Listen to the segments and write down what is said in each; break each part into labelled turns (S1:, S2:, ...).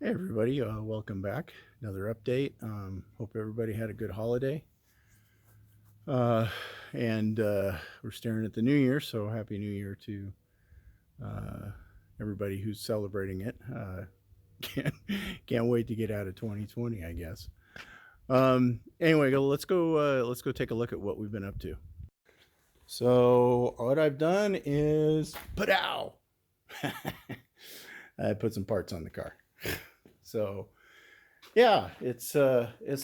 S1: Hey everybody, welcome back. Another update. Hope everybody had a good holiday. Uh, and we're staring at the new year, so happy new year to uh, everybody who's celebrating it. Can't, can't wait to get out of 2020, I guess. Anyway, let's go take a look at what we've been up to. So what I've done is pow. I put some parts on the car. So yeah, it's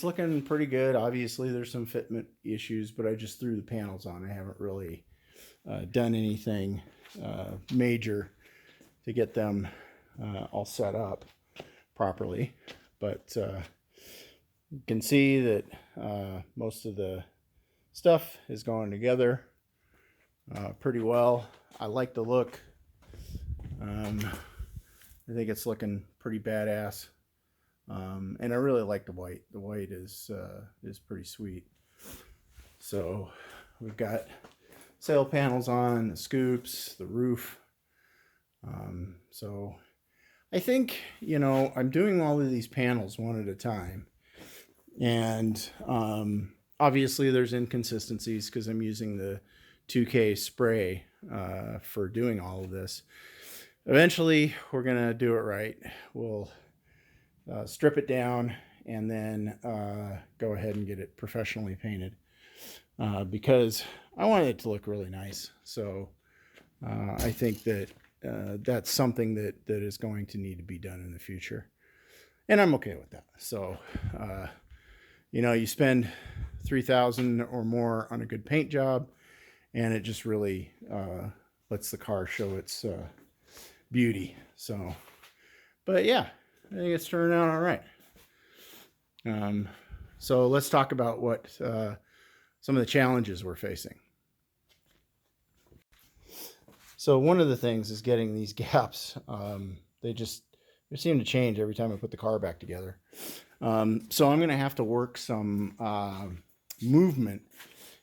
S1: looking pretty good. Obviously, there's some fitment issues, but I just threw the panels on. I haven't really done anything major to get them all set up properly. But you can see that most of the stuff is going together pretty well. I like the look. I think it's looking pretty badass. And I really like the white. The white is pretty sweet. So we've got sail panels on, the scoops, the roof. So I think, I'm doing all of these panels one at a time. And obviously there's inconsistencies because I'm using the 2K spray for doing all of this. Eventually we're going to do it right. We'll strip it down and then go ahead and get it professionally painted because I want it to look really nice. So I think that that's something that is going to need to be done in the future, and I'm okay with that. So you spend $3,000 or more on a good paint job, and it just really lets the car show its beauty. So, but yeah, I think it's turning out all right. So let's talk about what some of the challenges we're facing. So one of the things is getting these gaps. They seem to change every time I put the car back together. So I'm going to have to work some movement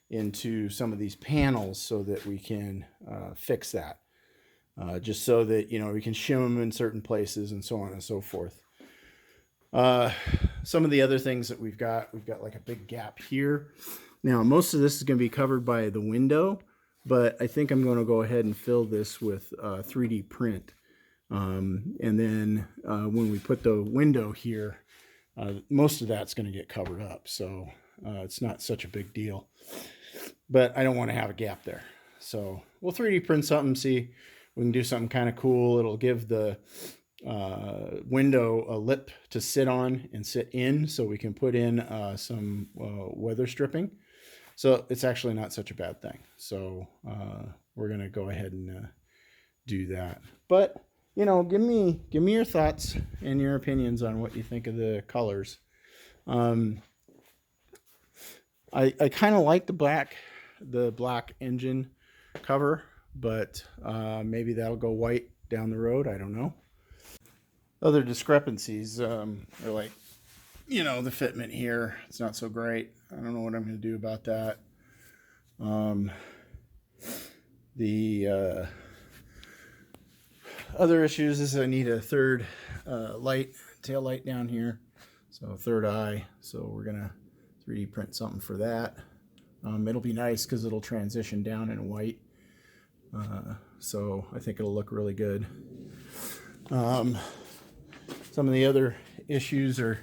S1: into some of these panels so that we can fix that. Just so that, we can shim them in certain places and so on and so forth. Some of the other things that we've got like a big gap here. Now, most of this is going to be covered by the window, but I think I'm going to go ahead and fill this with 3D print. And then when we put the window here, most of that's going to get covered up. So it's not such a big deal. But I don't want to have a gap there. So we'll 3D print something, see we can do something kind of cool. It'll give the window a lip to sit on and sit in, so we can put in some weather stripping. So it's actually not such a bad thing. So we're going to go ahead and do that. But give me your thoughts and your opinions on what you think of the colors. I kind of like the black engine cover, but maybe that'll go white down the road. I don't know. Other discrepancies are like, the fitment here. It's not so great. I don't know what I'm going to do about that. The other issues is I need a third tail light down here. So third eye. So we're going to 3D print something for that. It'll be nice because it'll transition down in white. So I think it'll look really good. Some of the other issues are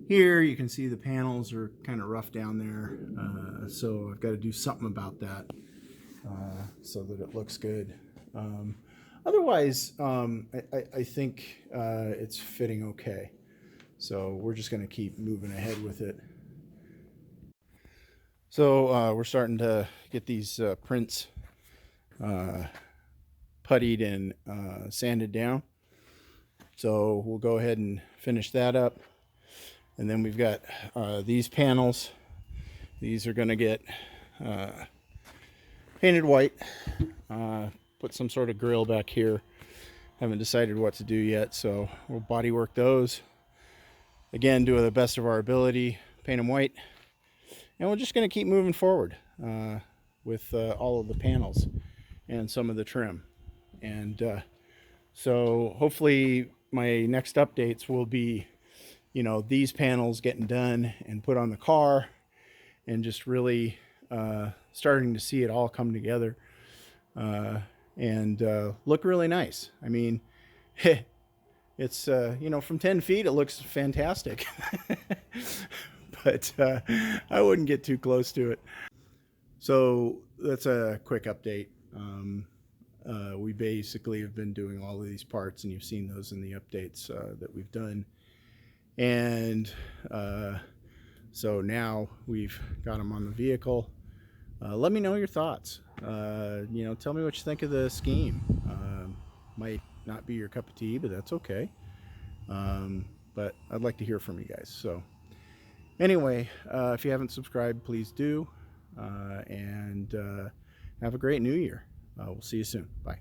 S1: here. You can see the panels are kind of rough down there. So I've got to do something about that so that it looks good. Otherwise, I think it's fitting okay. So we're just going to keep moving ahead with it. So we're starting to get these prints puttied and sanded down. So we'll go ahead and finish that up. And then we've got these panels. These are going to get painted white. Put some sort of grill back here. Haven't decided what to do yet, so we'll body work those. Again, do the best of our ability, paint them white. And we're just going to keep moving forward with all of the panels and some of the trim. And so hopefully my next updates will be, these panels getting done and put on the car, and just really starting to see it all come together and look really nice. I mean, it's from 10 feet it looks fantastic, but I wouldn't get too close to it. So that's a quick update. We basically have been doing all of these parts, and you've seen those in the updates that we've done. And so now we've got them on the vehicle. Let me know your thoughts. Tell me what you think of the scheme. Might not be your cup of tea, but that's okay. But I'd like to hear from you guys. So anyway, if you haven't subscribed, please do. And have a great new year. We'll see you soon. Bye.